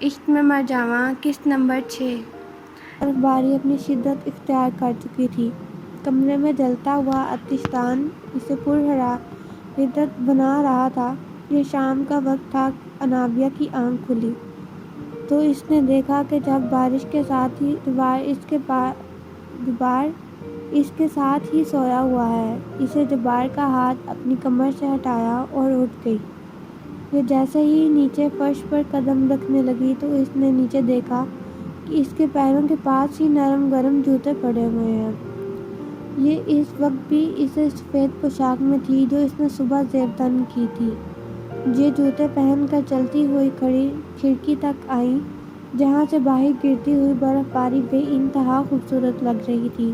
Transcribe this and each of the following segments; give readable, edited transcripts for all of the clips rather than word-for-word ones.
عشق میں مر جاواں قسط نمبر 6۔ برف باری اپنی شدت اختیار کر چکی تھی۔ کمرے میں جلتا ہوا آتشدان اسے پرحرارت بنا رہا تھا۔ یہ شام کا وقت تھا۔ انابیہ کی آنکھ کھلی تو اس نے دیکھا کہ جب بارش کے ساتھ ہی جبار اس کے ساتھ ہی سویا ہوا ہے۔ اسے جبار کا ہاتھ اپنی کمر سے ہٹایا اور اٹھ گئی۔ یہ جیسے ہی نیچے فرش پر قدم رکھنے لگی تو اس نے نیچے دیکھا کہ اس کے پیروں کے پاس ہی نرم گرم جوتے پڑے ہوئے ہیں۔ یہ اس وقت بھی اسی سفید پوشاک میں تھی جو اس نے صبح زیب تن کی تھی۔ یہ جوتے پہن کر چلتی ہوئی کھڑکی تک آئی جہاں سے باہر گرتی ہوئی برف باری بے انتہا خوبصورت لگ رہی تھی۔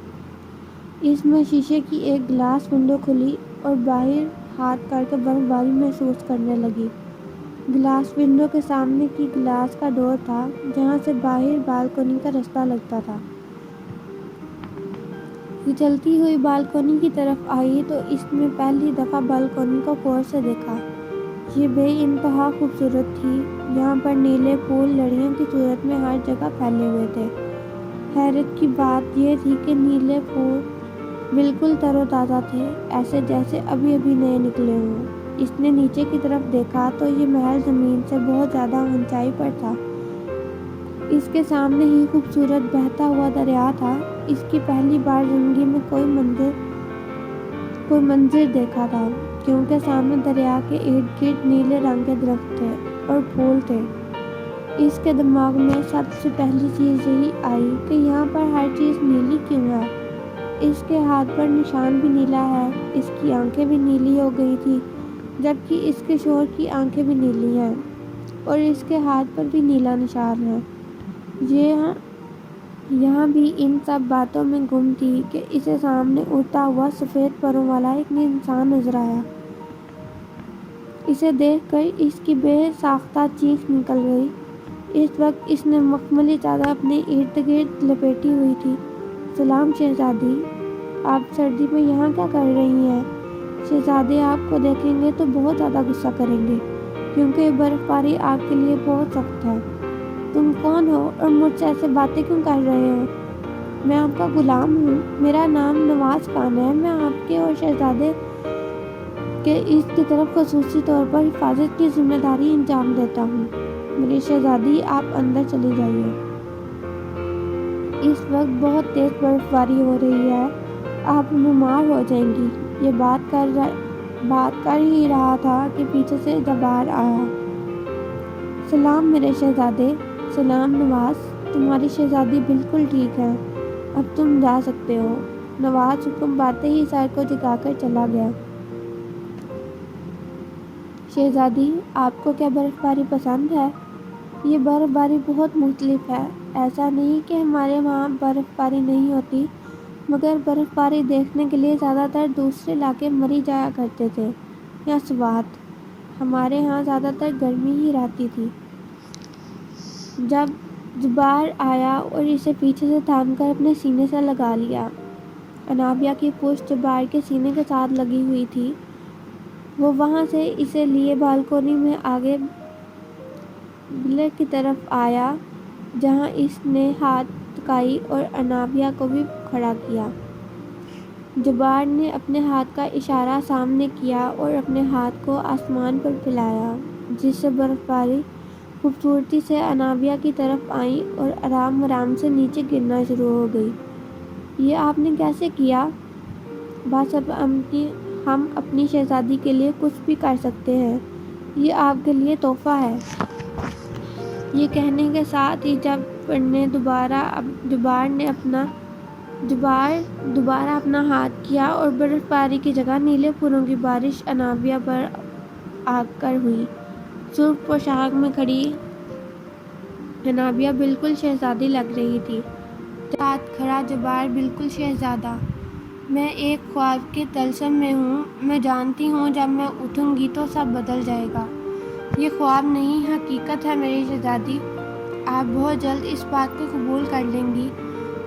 اس میں شیشے کی ایک گلاس ونڈو کھلی اور باہر ہاتھ کر کے برف باری محسوس کرنے لگی۔ گلاس ونڈو کے سامنے کی گلاس کا ڈور تھا جہاں سے باہر بالکنی کا رستہ لگتا تھا۔ یہ چلتی ہوئی بالکنی کی طرف آئی تو اس نے پہلی دفعہ بالکنی کو غور سے دیکھا۔ یہ بے انتہا خوبصورت تھی۔ یہاں پر نیلے پھول لڑیوں کی صورت میں ہر جگہ پھیلے ہوئے تھے۔ حیرت کی بات یہ تھی کہ نیلے پھول بالکل تر و تازہ تھے، ایسے جیسے ابھی ابھی نئے نکلے ہوں۔ اس نے نیچے کی طرف دیکھا تو یہ محل زمین سے بہت زیادہ اونچائی پر تھا۔ اس کے سامنے ہی خوبصورت بہتا ہوا دریا تھا۔ اس کی پہلی بار زندگی میں کوئی منظر دیکھا تھا کیونکہ سامنے دریا کے ارد گرد نیلے رنگ کے درخت تھے اور پھول تھے۔ اس کے دماغ میں سب سے پہلی چیز یہی آئی کہ یہاں پر ہر چیز نیلی کیوں ہے۔ اس کے ہاتھ پر نشان بھی نیلا ہے۔ اس کی آنکھیں بھی نیلی ہو گئی تھی جبکہ اس کے شوہر کی آنکھیں بھی نیلی ہیں اور اس کے ہاتھ پر بھی نیلا نشان ہے۔ یہاں بھی ان سب باتوں میں گم تھی کہ اسے سامنے اڑتا ہوا سفید پروں والا ایک انسان نظر آیا۔ اسے دیکھ کر اس کی بے ساختہ چیخ نکل گئی۔ اس وقت اس نے مخملی چادر اپنے ارد گرد لپیٹی ہوئی تھی۔ سلام شہزادی، آپ سردی میں یہاں کیا کر رہی ہیں؟ شہزادے آپ کو دیکھیں گے تو بہت زیادہ غصہ کریں گے کیونکہ یہ برف باری آپ کے لیے بہت سخت ہے۔ تم کون ہو اور مجھ سے ایسے باتیں کیوں کر رہے ہو؟ میں آپ کا غلام ہوں۔ میرا نام نواز خان ہے۔ میں آپ کے اور شہزادے کے اس کی طرف خصوصی طور پر حفاظت کی ذمہ داری انجام دیتا ہوں۔ میری شہزادی، آپ اندر چلی جائیے۔ اس وقت بہت تیز برف باری ہو رہی ہے، آپ بیمار ہو جائیں گی۔ یہ بات کر ہی رہا تھا کہ پیچھے سے جبار آیا۔ سلام میرے شہزادے۔ سلام نواز، تمہاری شہزادی بالکل ٹھیک ہے، اب تم جا سکتے ہو۔ نواز حکم پاتے ہی سر کو جھکا کر چلا گیا۔ شہزادی، آپ کو کیا برف باری پسند ہے؟ یہ برف باری بہت مختلف ہے۔ ایسا نہیں کہ ہمارے وہاں برف باری نہیں ہوتی، مگر برف باری دیکھنے کے لیے زیادہ تر دوسرے علاقے مری جایا کرتے تھے یا سوات۔ ہمارے ہاں زیادہ تر گرمی ہی رہتی تھی۔ جب جبار آیا اور اسے پیچھے سے تھام کر اپنے سینے سے لگا لیا۔ انابیہ کی پشت جبار کے سینے کے ساتھ لگی ہوئی تھی۔ وہ وہاں سے اسے لیے بالکنی میں آگے بلے کی طرف آیا جہاں اس نے ہاتھ ٹکائی اور انابیہ کو بھی کھڑا کیا۔ جبار نے اپنے ہاتھ کا اشارہ سامنے کیا اور اپنے ہاتھ کو آسمان پر پھیلایا جس سے برف باری خوبصورتی سے انابیہ کی طرف آئی اور آرام آرام سے نیچے گرنا شروع ہو گئی۔ یہ آپ نے کیسے کیا؟ بس اب ہم اپنی شہزادی کے لیے کچھ بھی کر سکتے ہیں۔ یہ آپ کے لیے تحفہ ہے۔ یہ کہنے کے ساتھ ہی جبار نے دوبارہ اپنا ہاتھ کیا اور برف باری کی جگہ نیلے پھولوں کی بارش انابیہ پر آ کر ہوئی۔ سرخ پوشاک میں کھڑی انابیہ بالکل شہزادی لگ رہی تھی جبکہ ساتھ کھڑا جبار بالکل شہزادہ۔ میں ایک خواب کے طلسم میں ہوں۔ میں جانتی ہوں جب میں اٹھوں گی تو سب بدل جائے گا۔ یہ خواب نہیں، حقیقت ہے میری شہزادی۔ آپ بہت جلد اس بات کو قبول کر لیں گی۔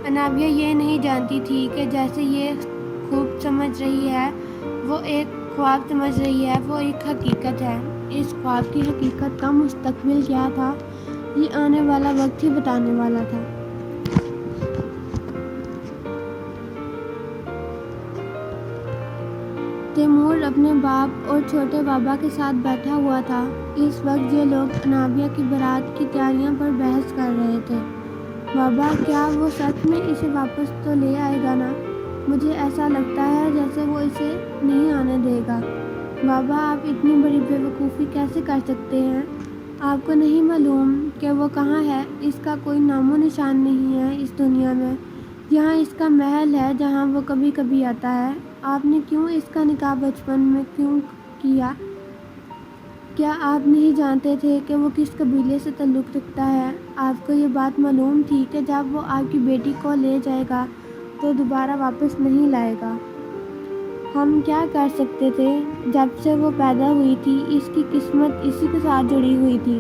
انابیہ یہ نہیں جانتی تھی کہ جیسے یہ خواب سمجھ رہی ہے وہ ایک حقیقت ہے۔ اس خواب کی حقیقت کا مستقبل کیا تھا یہ آنے والا وقت ہی بتانے والا تھا۔ تیمور اپنے باپ اور چھوٹے بابا کے ساتھ بیٹھا ہوا تھا۔ اس وقت یہ لوگ انابیہ کی بارات کی تیاریوں پر بحث کر رہے تھے۔ بابا، کیا وہ سچ میں اسے واپس تو لے آئے گا نا؟ مجھے ایسا لگتا ہے جیسے وہ اسے نہیں آنے دے گا۔ بابا، آپ اتنی بڑی بے وقوفی کیسے کر سکتے ہیں؟ آپ کو نہیں معلوم کہ وہ کہاں ہے؟ اس کا کوئی نام و نشان نہیں ہے اس دنیا میں۔ یہاں اس کا محل ہے جہاں وہ کبھی کبھی آتا ہے۔ آپ نے کیوں اس کا نکاح بچپن میں کیوں کیا؟ کیا آپ نہیں جانتے تھے کہ وہ کس قبیلے سے تعلق رکھتا ہے؟ آپ کو یہ بات معلوم تھی کہ جب وہ آپ کی بیٹی کو لے جائے گا تو دوبارہ واپس نہیں لائے گا۔ ہم کیا کر سکتے تھے؟ جب سے وہ پیدا ہوئی تھی اس کی قسمت اسی کے ساتھ جڑی ہوئی تھی۔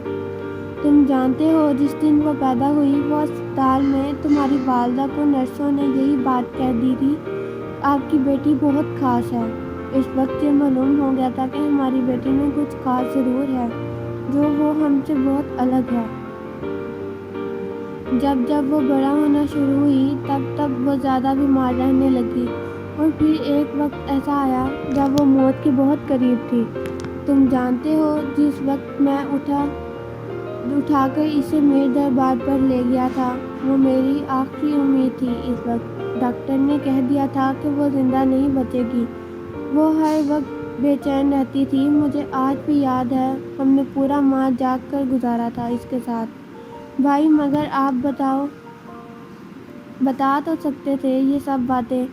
تم جانتے ہو جس دن وہ پیدا ہوئی وہ اسپتال میں تمہاری والدہ کو نرسوں نے یہی بات کہہ دی تھی، آپ کی بیٹی بہت خاص ہے۔ اس وقت یہ معلوم ہو گیا تھا کہ ہماری بیٹی میں کچھ خاص ضرور ہے جو وہ ہم سے بہت الگ ہے۔ جب وہ بڑا ہونا شروع ہوئی تب وہ زیادہ بیمار رہنے لگی، اور پھر ایک وقت ایسا آیا جب وہ موت کے بہت قریب تھی۔ تم جانتے ہو جس وقت میں اٹھا کر اسے میرے دربار پر لے گیا تھا وہ میری آخری امید تھی۔ اس وقت ڈاکٹر نے کہہ دیا تھا کہ وہ زندہ نہیں بچے گی۔ وہ ہر وقت بے چین رہتی تھی۔ مجھے آج بھی یاد ہے ہم نے پورا ماہ جاگ کر گزارا تھا اس کے ساتھ۔ بھائی، مگر آپ بتا تو سکتے تھے یہ سب باتیں۔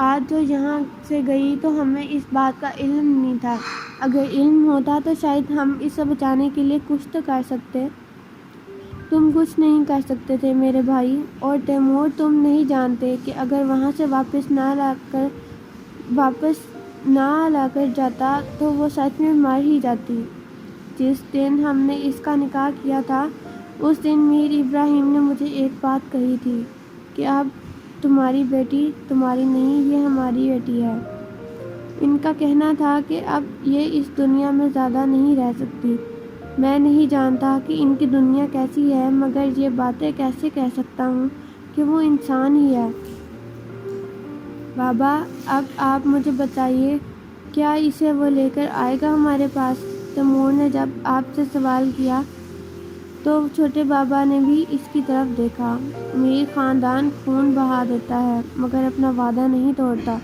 آج جو یہاں سے گئی تو ہمیں اس بات کا علم نہیں تھا۔ اگر علم ہوتا تو شاید ہم اسے بچانے کے لیے کچھ تو کر سکتے۔ تم کچھ نہیں کر سکتے تھے میرے بھائی۔ اور تیمور، تم نہیں جانتے کہ اگر وہاں سے واپس نہ لا کر جاتا تو وہ سچ میں مر ہی جاتی۔ جس دن ہم نے اس کا نکاح کیا تھا اس دن میر ابراہیم نے مجھے ایک بات کہی تھی کہ اب تمہاری بیٹی تمہاری نہیں، یہ ہماری بیٹی ہے۔ ان کا کہنا تھا کہ اب یہ اس دنیا میں زیادہ نہیں رہ سکتی۔ میں نہیں جانتا کہ ان کی دنیا کیسی ہے، مگر یہ باتیں کیسے کہہ سکتا ہوں کہ وہ انسان ہی ہے۔ بابا، اب آپ مجھے بتائیے، کیا اسے وہ لے کر آئے گا ہمارے پاس؟ تیمور نے جب آپ سے سوال کیا تو چھوٹے بابا نے بھی اس کی طرف دیکھا۔ میر خاندان خون بہا دیتا ہے مگر اپنا وعدہ نہیں توڑتا۔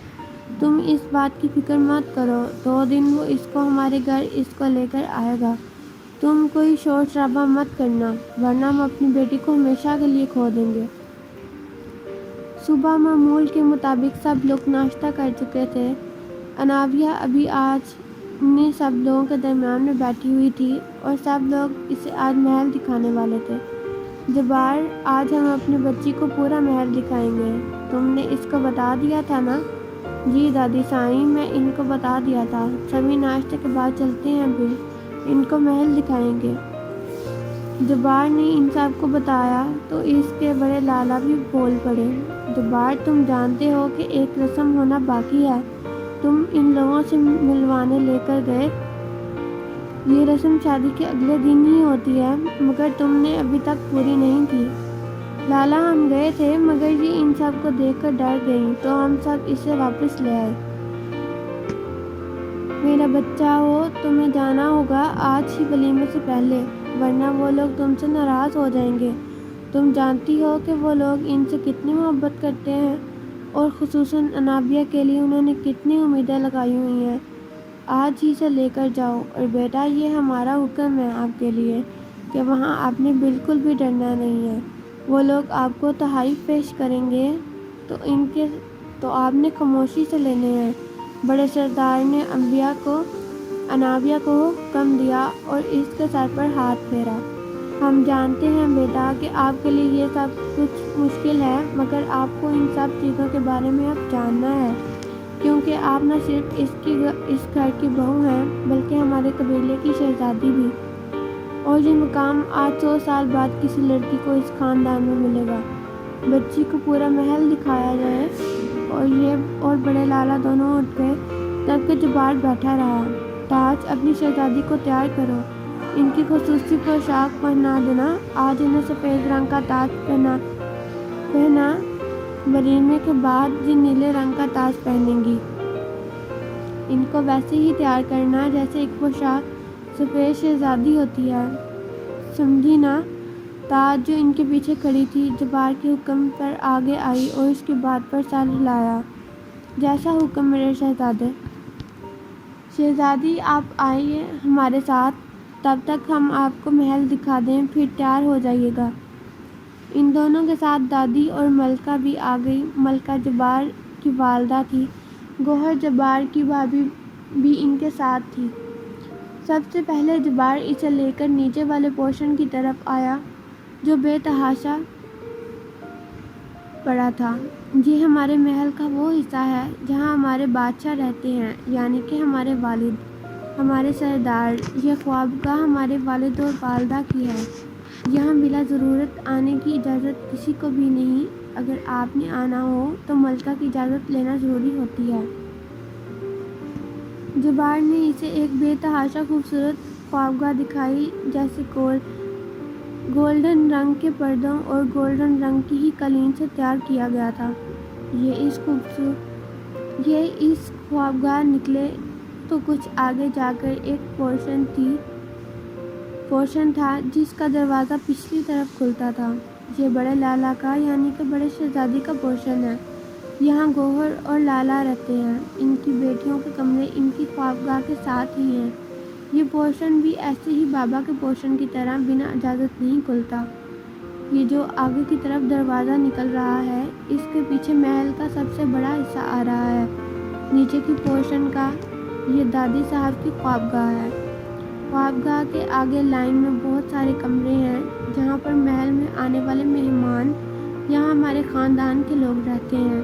تم اس بات کی فکر مت کرو، 2 دن وہ اس کو ہمارے گھر اس کو لے کر آئے گا۔ تم کوئی شور شرابہ مت کرنا ورنہ ہم اپنی بیٹی کو ہمیشہ کے لیے کھو دیں گے۔ صبح معمول کے مطابق سب لوگ ناشتہ کر چکے تھے۔ انابیہ ابھی آج انہیں سب لوگوں کے درمیان میں بیٹھی ہوئی تھی اور سب لوگ اسے آج محل دکھانے والے تھے۔ جبار، آج ہم اپنی بچی کو پورا محل دکھائیں گے۔ تم نے اس کو بتا دیا تھا نا؟ جی دادی سائیں، میں ان کو بتا دیا تھا۔ سبھی ناشتے کے بعد چلتے ہیں، پھر ان کو محل دکھائیں گے۔ جبار نے ان سب کو بتایا تو اس کے بڑے لالا بھی بول پڑے۔ جبار، تم جانتے ہو کہ ایک رسم ہونا باقی ہے۔ تم ان لوگوں سے ملوانے لے کر گئے۔ یہ رسم شادی کے اگلے دن ہی ہوتی ہے مگر تم نے ابھی تک پوری نہیں کی۔ لالا، ہم گئے تھے مگر یہ ان سب کو دیکھ کر ڈر گئی تو ہم سب اسے واپس لے آئے۔ میرا بچہ ہو، تمہیں جانا ہوگا آج ہی ولیمے سے پہلے، ورنہ وہ لوگ تم سے ناراض ہو جائیں گے۔ تم جانتی ہو کہ وہ لوگ ان سے کتنی محبت کرتے ہیں اور خصوصاً انابیہ کے لیے انہوں نے کتنی امیدیں لگائی ہوئی ہیں۔ آج ہی سے لے کر جاؤ، اور بیٹا یہ ہمارا حکم ہے آپ کے لیے کہ وہاں آپ نے بالکل بھی ڈرنا نہیں ہے۔ وہ لوگ آپ کو تحائف پیش کریں گے تو آپ نے خاموشی سے لینے ہیں۔ بڑے سردار نے انابیہ کو حکم دیا اور اس کے سر پر ہاتھ پھیرا۔ ہم جانتے ہیں بیٹا کہ آپ کے لیے یہ سب کچھ مشکل ہے، مگر آپ کو ان سب چیزوں کے بارے میں اب جاننا ہے، کیونکہ آپ نہ صرف اس گھر کی بہو ہیں بلکہ ہمارے قبیلے کی شہزادی بھی، اور یہ مقام آج 100 سال بعد کسی لڑکی کو اس خاندان میں ملے گا۔ بچی کو پورا محل دکھایا جائے۔ اور بڑے لالا دونوں اٹھ گئے، تب کہ جبار بیٹھا رہا۔ تاج، اپنی شہزادی کو تیار کرو۔ ان کی خصوصی پوشاک پہنا دینا، آج انہیں سفید رنگ کا تاج پہنا، ولیمے کے بعد یہ نیلے رنگ کا تاج پہنیں گی۔ ان کو ویسے ہی تیار کرنا جیسے ایک پوشاک سفید شہزادی ہوتی ہے، سمجھی نا؟ تاج جو ان کے پیچھے کھڑی تھی جبار کے حکم پر آگے آئی اور اس کی بات پر سر ہلایا۔ جیسا حکم میرے شہزادے۔ شہزادی آپ آئیے ہمارے ساتھ، تب تک ہم آپ کو محل دکھا دیں، پھر تیار ہو جائیے گا۔ ان دونوں کے ساتھ دادی اور ملکہ بھی آ گئی۔ ملکہ جبار کی والدہ تھی، گوہر جبار کی بھابھی بھی ان کے ساتھ تھی۔ سب سے پہلے جبار اسے لے کر نیچے والے پورشن کی طرف آیا جو بے تحاشا پڑا تھا۔ یہ ہمارے محل کا وہ حصہ ہے جہاں ہمارے بادشاہ رہتے ہیں، یعنی کہ ہمارے والد، ہمارے سردار۔ یہ خوابگاہ ہمارے والد اور والدہ کی ہے۔ یہاں بلا ضرورت آنے کی اجازت کسی کو بھی نہیں۔ اگر آپ نے آنا ہو تو ملکہ کی اجازت لینا ضروری ہوتی ہے۔ جبار نے اسے ایک بے تحاشا خوبصورت خوابگاہ دکھائی جسے گولڈن رنگ کے پردوں اور گولڈن رنگ کی ہی قالین سے تیار کیا گیا تھا۔ یہ اس خوابگاہ نکلے تو کچھ آگے جا کر ایک پورشن تھا جس کا دروازہ پچھلی طرف کھلتا تھا۔ یہ بڑے لالا کا یعنی کہ بڑے شہزادی کا پورشن ہے۔ یہاں گوہر اور لالا رہتے ہیں۔ ان کی بیٹیوں کے کمرے ان کی خوابگاہ کے ساتھ ہی ہیں۔ یہ پورشن بھی ایسے ہی بابا کے پورشن کی طرح بنا اجازت نہیں کھلتا۔ یہ جو آگے کی طرف دروازہ نکل رہا ہے، اس کے پیچھے محل کا سب سے بڑا حصہ آ رہا ہے۔ نیچے کی پورشن کا یہ دادی صاحب کی خوابگاہ ہے۔ خوابگاہ کے آگے لائن میں بہت سارے کمرے ہیں جہاں پر محل میں آنے والے مہمان، یہاں ہمارے خاندان کے لوگ رہتے ہیں،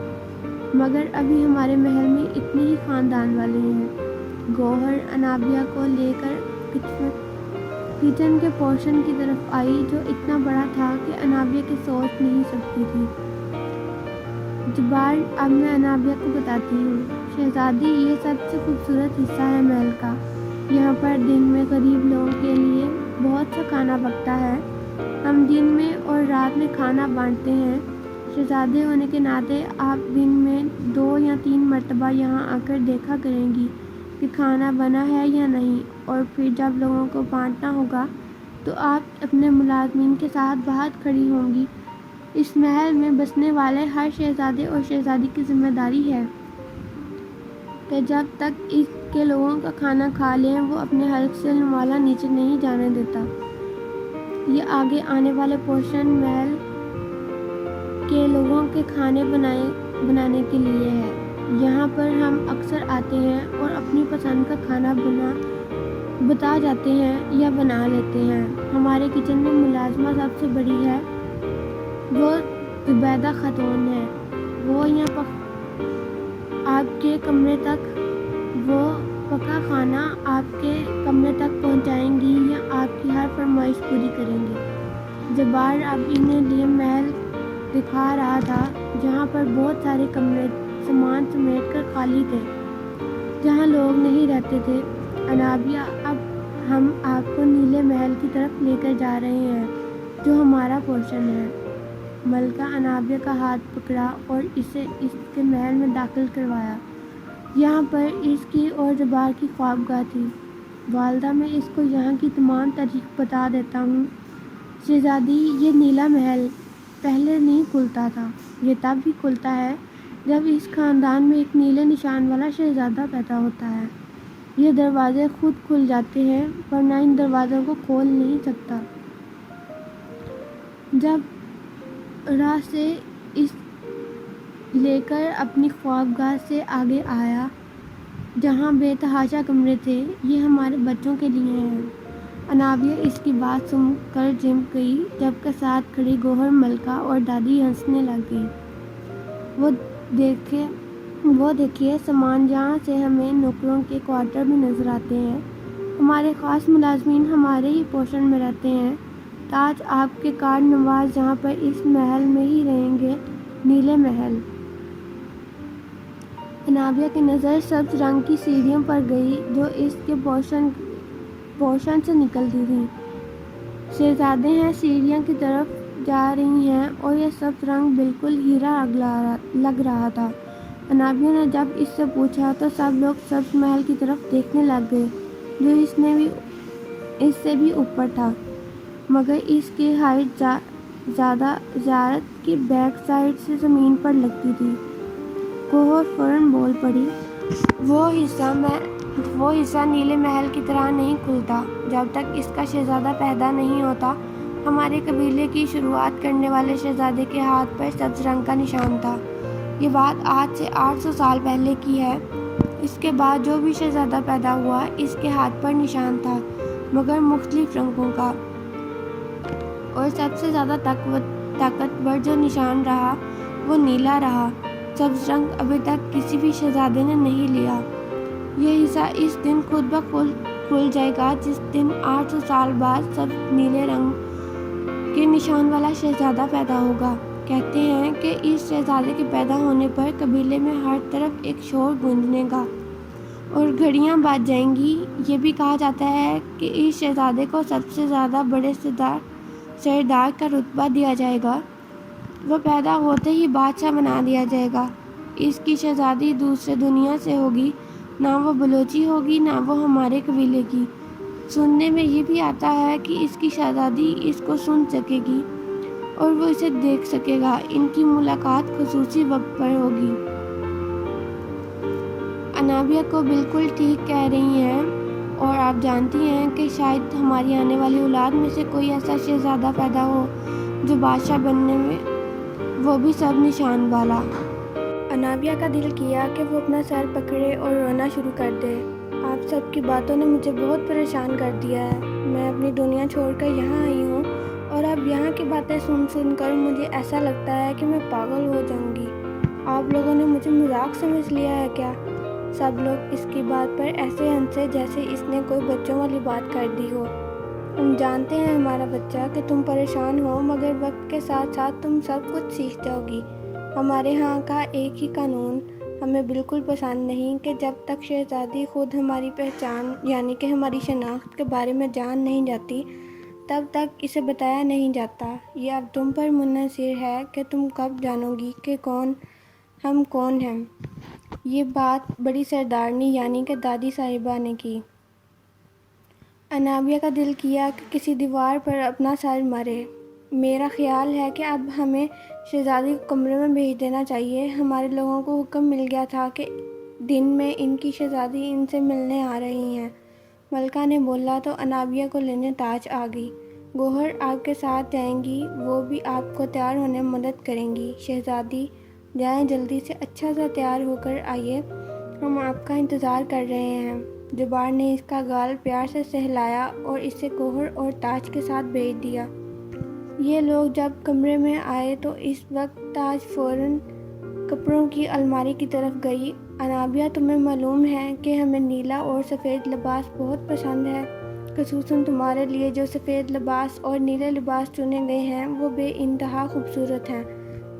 مگر ابھی ہمارے محل میں اتنے ہی خاندان والے ہیں۔ گوہر انابیہ کو لے کر کچن کے پورشن کی طرف آئی جو اتنا بڑا تھا کہ انابیہ کی سوچ نہیں سکتی تھی۔ جبار اب میں انابیہ کو بتاتی ہوں۔ شہزادی، یہ سب سے خوبصورت حصہ ہے محل کا۔ یہاں پر دن میں غریب لوگوں کے لیے بہت سا کھانا پکتا ہے۔ ہم دن میں اور رات میں کھانا بانٹتے ہیں۔ شہزادے ہونے کے ناطے آپ دن میں 2 یا 3 مرتبہ یہاں آ کر دیکھا کریں گی کہ کھانا بنا ہے یا نہیں، اور پھر جب لوگوں کو بانٹنا ہوگا تو آپ اپنے ملازمین کے ساتھ باہر کھڑی ہوں گی۔ اس محل میں بسنے والے ہر شہزادے اور شہزادی کی ذمہ داری ہے کہ جب تک اس کے لوگوں کا کھانا کھا لیں وہ اپنے حلق سے نوالا نیچے نہیں جانے دیتا۔ یہ آگے آنے والے پورشن محل کے لوگوں کے کھانے بنانے کے لیے ہے۔ یہاں پر ہم اکثر آتے ہیں اور اپنی پسند کا کھانا بتا جاتے ہیں یا بنا لیتے ہیں۔ ہمارے کچن میں ملازمہ سب سے بڑی ہے، وہ زبیدہ خاتون ہے۔ وہ یہاں آپ کے کمرے تک وہ پکا کھانا آپ کے کمرے تک پہنچائیں گی یا آپ کی ہر فرمائش پوری کریں گی۔ جبار اب انہیں لیے محل دکھا رہا تھا جہاں پر بہت سارے کمرے سامان سمیٹ کر خالی تھے، جہاں لوگ نہیں رہتے تھے۔ انابیہ، اب ہم آپ کو نیلے محل کی طرف لے کر جا رہے ہیں جو ہمارا پورشن ہے۔ ملکہ انابیہ کا ہاتھ پکڑا اور اسے اس کے محل میں داخل کروایا۔ یہاں پر اس کی اور جبار کی خوابگاہ تھی۔ والدہ، میں اس کو یہاں کی تمام تاریخ بتا دیتا ہوں۔ شہزادی، یہ نیلا محل پہلے نہیں کھلتا تھا۔ یہ تب ہی کھلتا ہے جب اس خاندان میں ایک نیلے نشان والا شہزادہ پیدا ہوتا ہے۔ یہ دروازے خود کھل جاتے ہیں، ورنہ ان دروازوں کو کھول نہیں سکتا۔ جب راہ سے اس لے کر اپنی خوابگاہ سے آگے آیا جہاں بے تحاشا کمرے تھے، یہ ہمارے بچوں کے لیے ہیں۔ انابیہ اس کی بات سن کر جم گئی، جبکہ ساتھ کھڑی گوہر، ملکہ اور دادی ہنسنے لگ گئی۔ وہ دیکھیے سامان جہاں سے ہمیں نوکروں کے کوارٹر بھی نظر آتے ہیں۔ ہمارے خاص ملازمین ہمارے ہی پورشن میں رہتے ہیں۔ تاج آپ کے کار نواز جہاں پر اس محل میں ہی رہیں گے، نیلے محل۔ انابیہ کی نظر سبز رنگ کی سیڑھیوں پر گئی جو اس کے پورشن پورشن سے نکلتی تھیں۔ شہزادے ہیں سیڑھیاں کی طرف جا رہی ہیں اور یہ سبز رنگ بالکل ہیرا لگ رہا تھا۔ انابیہ نے جب اس سے پوچھا تو سب لوگ سبز محل کی طرف دیکھنے لگ گئے جو اس سے بھی اوپر تھا، مگر اس کی ہائٹ زیادہ زیارت کی بیک سائڈ سے زمین پر لگتی تھی۔ گوہر فوراً بول پڑی، وہ حصہ نیلے محل کی طرح نہیں کھلتا جب تک اس کا شہزادہ پیدا نہیں ہوتا۔ ہمارے قبیلے کی شروعات کرنے والے شہزادے کے ہاتھ پر سبز رنگ کا نشان تھا۔ یہ بات آج سے 800 سال پہلے کی ہے۔ اس کے بعد جو بھی شہزادہ پیدا ہوا اس کے ہاتھ پر نشان تھا، مگر مختلف رنگوں کا، اور سب سے زیادہ طاقتور جو نشان رہا وہ نیلا رہا۔ سبز رنگ ابھی تک کسی بھی شہزادے نے نہیں لیا۔ یہ حصہ اس دن خود بخود کھل جائے گا جس دن 800 سال بعد سبز نیلے رنگ کے نشان والا شہزادہ پیدا ہوگا۔ کہتے ہیں کہ اس شہزادے کے پیدا ہونے پر قبیلے میں ہر طرف ایک شور گونجنے گا اور گھڑیاں بج جائیں گی۔ یہ بھی کہا جاتا ہے کہ اس شہزادے کو سب سے زیادہ بڑے سردار کا رتبہ دیا جائے گا۔ وہ پیدا ہوتے ہی بادشاہ بنا دیا جائے گا۔ اس کی شہزادی دوسرے دنیا سے ہوگی، نہ وہ بلوچی ہوگی نہ وہ ہمارے قبیلے کی۔ سننے میں یہ بھی آتا ہے کہ اس کی شہزادی اس کو سن سکے گی اور وہ اسے دیکھ سکے گا۔ ان کی ملاقات خصوصی وقت پر ہوگی۔ انابیہ کو بالکل ٹھیک کہہ رہی ہیں، اور آپ جانتی ہیں کہ شاید ہماری آنے والی اولاد میں سے کوئی ایسا شہزادہ پیدا ہو جو بادشاہ بننے میں، وہ بھی سب نشان والا۔ انابیہ کا دل کیا کہ وہ اپنا سر پکڑے اور رونا شروع کر دے۔ آپ سب کی باتوں نے مجھے بہت پریشان کر دیا ہے۔ میں اپنی دنیا چھوڑ کر یہاں آئی ہوں اور اب یہاں کی باتیں سن کر مجھے ایسا لگتا ہے کہ میں پاگل ہو جاؤں گی۔ آپ لوگوں نے مجھے مذاق سمجھ لیا ہے کیا؟ سب لوگ اس کی بات پر ایسے ہنسے جیسے اس نے کوئی بچوں والی بات کر دی ہو۔ ہم جانتے ہیں ہمارا بچہ کہ تم پریشان ہو، مگر وقت کے ساتھ ساتھ تم سب کچھ سیکھ جاؤ گی۔ ہمارے ہاں کا ایک ہی قانون ہمیں بالکل پسند نہیں کہ جب تک شہزادی خود ہماری پہچان یعنی کہ ہماری شناخت کے بارے میں جان نہیں جاتی تب تک اسے بتایا نہیں جاتا۔ یہ اب تم پر منحصر ہے کہ تم کب جانو گی کہ ہم کون ہیں۔ یہ بات بڑی سردارنی یعنی کہ دادی صاحبہ نے کی۔ انابیہ کا دل کیا کہ کسی دیوار پر اپنا سر مارے۔ میرا خیال ہے کہ اب ہمیں شہزادی کو کمرے میں بھیج دینا چاہیے۔ ہمارے لوگوں کو حکم مل گیا تھا کہ دن میں ان کی شہزادی ان سے ملنے آ رہی ہیں۔ ملکہ نے بولا تو انابیہ کو لینے تاج آ گئی۔ گوہر آپ کے ساتھ جائیں گی، وہ بھی آپ کو تیار ہونے میں مدد کریں گی۔ شہزادی جائیں، جلدی سے اچھا سا تیار ہو کر آئیے، ہم آپ کا انتظار کر رہے ہیں۔ جبار نے اس کا گال پیار سے سہلایا اور اسے گوہر اور تاج کے ساتھ بھیج دیا۔ یہ لوگ جب کمرے میں آئے تو اس وقت تاج فوراً کپڑوں کی الماری کی طرف گئی۔ انابیہ، تمہیں معلوم ہے کہ ہمیں نیلا اور سفید لباس بہت پسند ہے، خصوصاً تمہارے لیے جو سفید لباس اور نیلے لباس چنے گئے ہیں وہ بے انتہا خوبصورت ہیں۔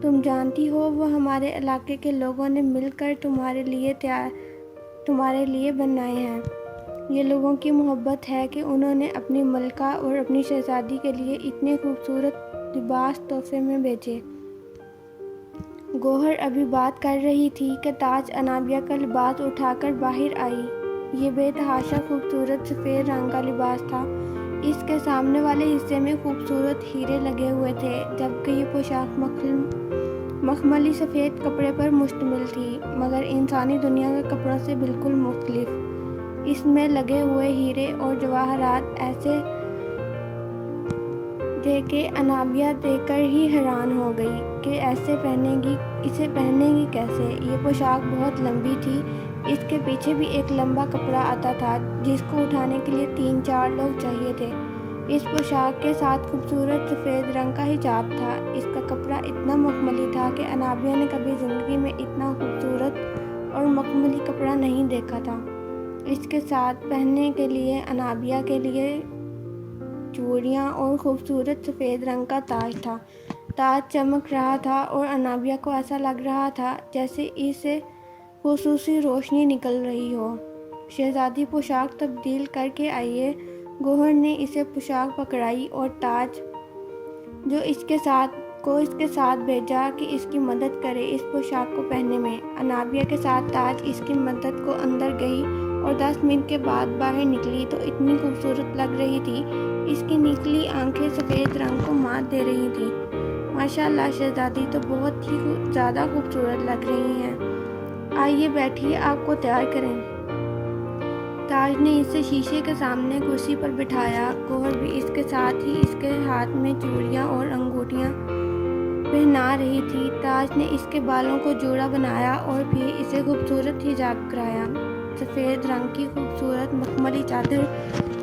تم جانتی ہو وہ ہمارے علاقے کے لوگوں نے مل کر تمہارے لیے بنائے ہیں۔ یہ لوگوں کی محبت ہے کہ انہوں نے اپنی ملکہ اور اپنی شہزادی کے لیے اتنے خوبصورت لباس تحفے میں بھیجے۔ گوہر ابھی بات کر رہی تھی کہ تاج انابیہ کا لباس اٹھا کر باہر آئی۔ یہ بے تحاشا خوبصورت سفید رنگ کا لباس تھا۔ اس کے سامنے والے حصے میں خوبصورت ہیرے لگے ہوئے تھے، جبکہ یہ پوشاک مخملی سفید کپڑے پر مشتمل تھی، مگر انسانی دنیا کے کپڑوں سے بالکل مختلف۔ اس میں لگے ہوئے ہیرے اور جواہرات ایسے تھے کہ انابیہ دیکھ کر ہی حیران ہو گئی کہ اسے پہنے گی کیسے۔ یہ پوشاک بہت لمبی تھی۔ اس کے پیچھے بھی ایک لمبا کپڑا آتا تھا جس کو اٹھانے کے لیے 3-4 لوگ چاہیے تھے۔ اس پوشاک کے ساتھ خوبصورت سفید رنگ کا حجاب تھا۔ اس کا کپڑا اتنا مخملی تھا کہ انابیہ نے کبھی زندگی میں اتنا خوبصورت اور مخملی کپڑا نہیں دیکھا تھا۔ اس کے ساتھ پہننے کے لیے انابیہ کے لیے چوڑیاں اور خوبصورت سفید رنگ کا تاج تھا۔ تاج چمک رہا تھا اور انابیہ کو ایسا لگ رہا تھا جیسے اسے خصوصی روشنی نکل رہی ہو۔ شہزادی پوشاک تبدیل کر کے آئیے، گوہر نے اسے پوشاک پکڑائی اور تاج جو اس کے ساتھ بھیجا کہ اس کی مدد کرے اس پوشاک کو پہننے میں۔ انابیہ کے ساتھ تاج اس کی مدد کو اندر گئی اور 10 منٹ کے بعد باہر نکلی تو اتنی خوبصورت لگ رہی تھی، اس کی نکلی آنکھیں سفید رنگ کو مات دے رہی تھی۔ ماشاءاللہ شہزادی تو بہت ہی زیادہ خوبصورت لگ رہی ہیں، آئیے بیٹھیے، آپ کو تیار کریں۔ تاج نے اسے شیشے کے سامنے کرسی پر بٹھایا۔ گوہر بھی اس کے ساتھ ہی اس کے ہاتھ میں چوڑیاں اور انگوٹھیاں پہنا رہی تھی۔ تاج نے اس کے بالوں کو جوڑا بنایا اور پھر اسے خوبصورت حجاب کرایا۔ سفید رنگ کی خوبصورت مخملی چادر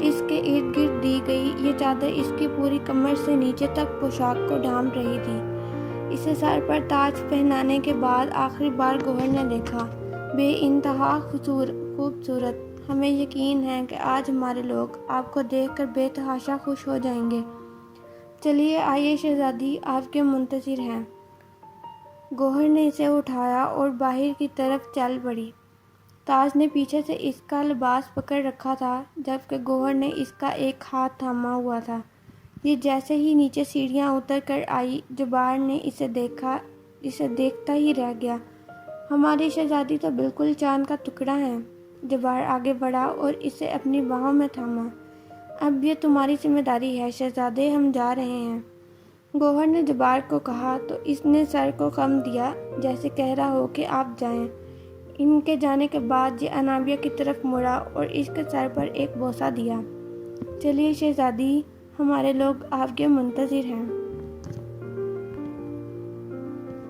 اس کے ارد گرد دی گئی، یہ چادر اس کی پوری کمر سے نیچے تک پوشاک کو ڈھانپ رہی تھی۔ اسے سر پر تاج پہنانے کے بعد آخری بار گوہر نے دیکھا، بے انتہا خوبصورت۔ ہمیں یقین ہے کہ آج ہمارے لوگ آپ کو دیکھ کر بے تحاشا خوش ہو جائیں گے۔ چلیے آئیے شہزادی، آپ کے منتظر ہیں۔ گوہر نے اسے اٹھایا اور باہر کی طرف چل پڑی۔ تاج نے پیچھے سے اس کا لباس پکڑ رکھا تھا جبکہ گوہر نے اس کا ایک ہاتھ تھاما ہوا تھا۔ یہ جیسے ہی نیچے سیڑھیاں اتر کر آئی، جبار نے اسے دیکھتا ہی رہ گیا۔ ہماری شہزادی تو بالکل چاند کا ٹکڑا ہے۔ جبار آگے بڑھا اور اسے اپنی باہوں میں تھاما۔ اب یہ تمہاری ذمہ داری ہے شہزادے، ہم جا رہے ہیں۔ گوہر نے جبار کو کہا تو اس نے سر کو خم دیا جیسے کہہ رہا ہو کہ آپ جائیں۔ ان کے جانے کے بعد یہ انابیہ کی طرف مڑا اور اس کے سر پر ایک بوسہ دیا۔ چلیے شہزادی، ہمارے لوگ آپ کے منتظر ہیں۔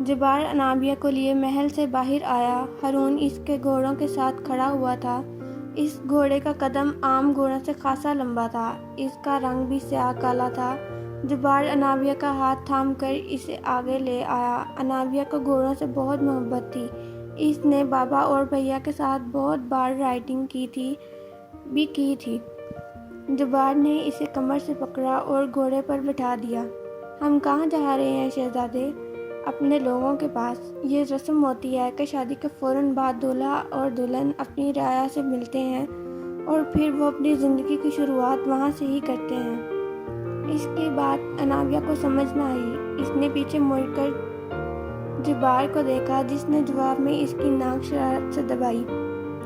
جبار انابیہ کو لیے محل سے باہر آیا۔ ہارون اس کے گھوڑوں کے ساتھ کھڑا ہوا تھا۔ اس گھوڑے کا قدم عام گھوڑوں سے خاصا لمبا تھا، اس کا رنگ بھی سیاہ کالا تھا۔ جبار انابیہ کا ہاتھ تھام کر اسے آگے لے آیا۔ انابیہ کو گھوڑوں سے بہت محبت تھی، اس نے بابا اور بھیا کے ساتھ بہت بار رائڈنگ کی تھی۔ جبار نے اسے کمر سے پکڑا اور گھوڑے پر بٹھا دیا۔ ہم کہاں جا رہے ہیں شہزادے؟ اپنے لوگوں کے پاس۔ یہ رسم ہوتی ہے کہ شادی کے فوراً بعد دولہا اور دلہن اپنی رعایا سے ملتے ہیں اور پھر وہ اپنی زندگی کی شروعات وہاں سے ہی کرتے ہیں۔ اس کی بات انابیہ کو سمجھ نہ آئی۔ اس نے پیچھے مڑ کر جبار کو دیکھا جس نے جواب میں اس کی ناک شرارت سے دبائی۔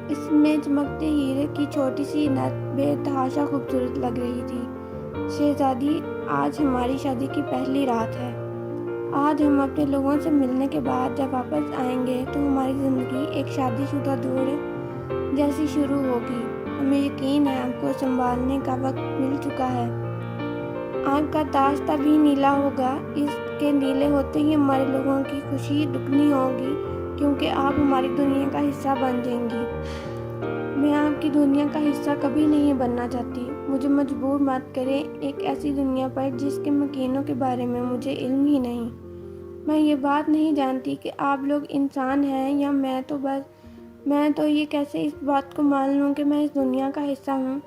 اس میں چمکتے ہیرے کی چھوٹی سی نت بے تحاشا خوبصورت لگ رہی تھی۔ شہزادی، آج ہماری شادی کی پہلی رات ہے۔ آج ہم اپنے لوگوں سے ملنے کے بعد جب واپس آئیں گے تو ہماری زندگی ایک شادی شدہ جوڑے جیسی شروع ہوگی۔ ہمیں یقین ہے آپ کو سنبھالنے کا وقت مل چکا ہے۔ آپ کا تاج تبھی نیلا ہوگا، اس کے نیلے ہوتے ہی ہمارے لوگوں کی خوشی دگنی ہوگی کیونکہ آپ ہماری دنیا کا حصہ بن جائیں گی۔ میں آپ کی دنیا کا حصہ کبھی نہیں بننا چاہتی۔ مجھے مجبور مت کریں ایک ایسی دنیا پر جس کے مکینوں کے بارے میں مجھے علم ہی نہیں۔ میں یہ بات نہیں جانتی کہ آپ لوگ انسان ہیں یا میں تو یہ کیسے اس بات کو مان لوں کہ میں اس دنیا کا حصہ ہوں۔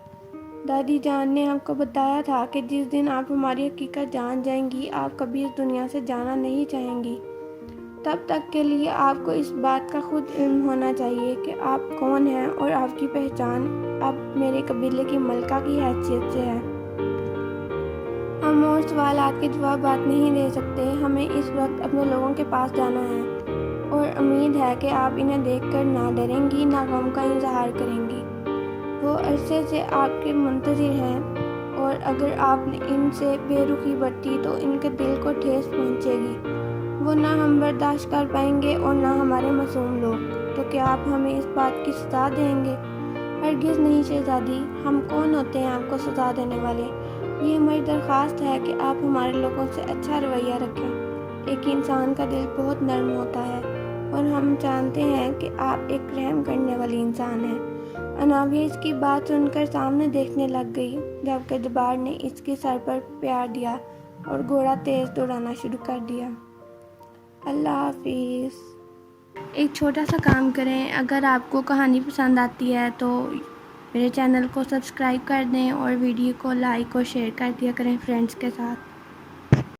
دادی جان نے آپ کو بتایا تھا کہ جس دن آپ ہماری حقیقت جان جائیں گی آپ کبھی اس دنیا سے جانا نہیں چاہیں گی۔ تب تک کے لیے آپ کو اس بات کا خود علم ہونا چاہیے کہ آپ کون ہیں اور آپ کی پہچان اب میرے قبیلے کی ملکہ کی حیثیت سے ہے۔ ہم اور سوالات کے جوابات نہیں دے سکتے، ہمیں اس وقت اپنے لوگوں کے پاس جانا ہے اور امید ہے کہ آپ انہیں دیکھ کر نہ ڈریں گی نہ غم کا اظہار کریں گی۔ وہ عرصے سے آپ کے منتظر ہیں اور اگر آپ نے ان سے بے رخی برتی تو ان کے دل کو ٹھیس پہنچے گی۔ وہ نہ ہم برداشت کر پائیں گے اور نہ ہمارے معصوم لوگ۔ تو کیا آپ ہمیں اس بات کی سزا دیں گے؟ ہرگز نہیں شہزادی، ہم کون ہوتے ہیں آپ کو سزا دینے والے؟ یہ ہماری درخواست ہے کہ آپ ہمارے لوگوں سے اچھا رویہ رکھیں۔ ایک انسان کا دل بہت نرم ہوتا ہے اور ہم جانتے ہیں کہ آپ ایک رحم کرنے والی انسان ہیں۔ انابیہ اس کی بات سن کر سامنے دیکھنے لگ گئی جبکہ جبار نے اس کے سر پر پیار دیا اور گھوڑا تیز دوڑانا شروع کر دیا۔ اللہ حافظ۔ ایک چھوٹا سا کام کریں، اگر آپ کو کہانی پسند آتی ہے تو میرے چینل کو سبسکرائب کر دیں اور ویڈیو کو لائک اور شیئر کر دیا کریں فرینڈس کے ساتھ۔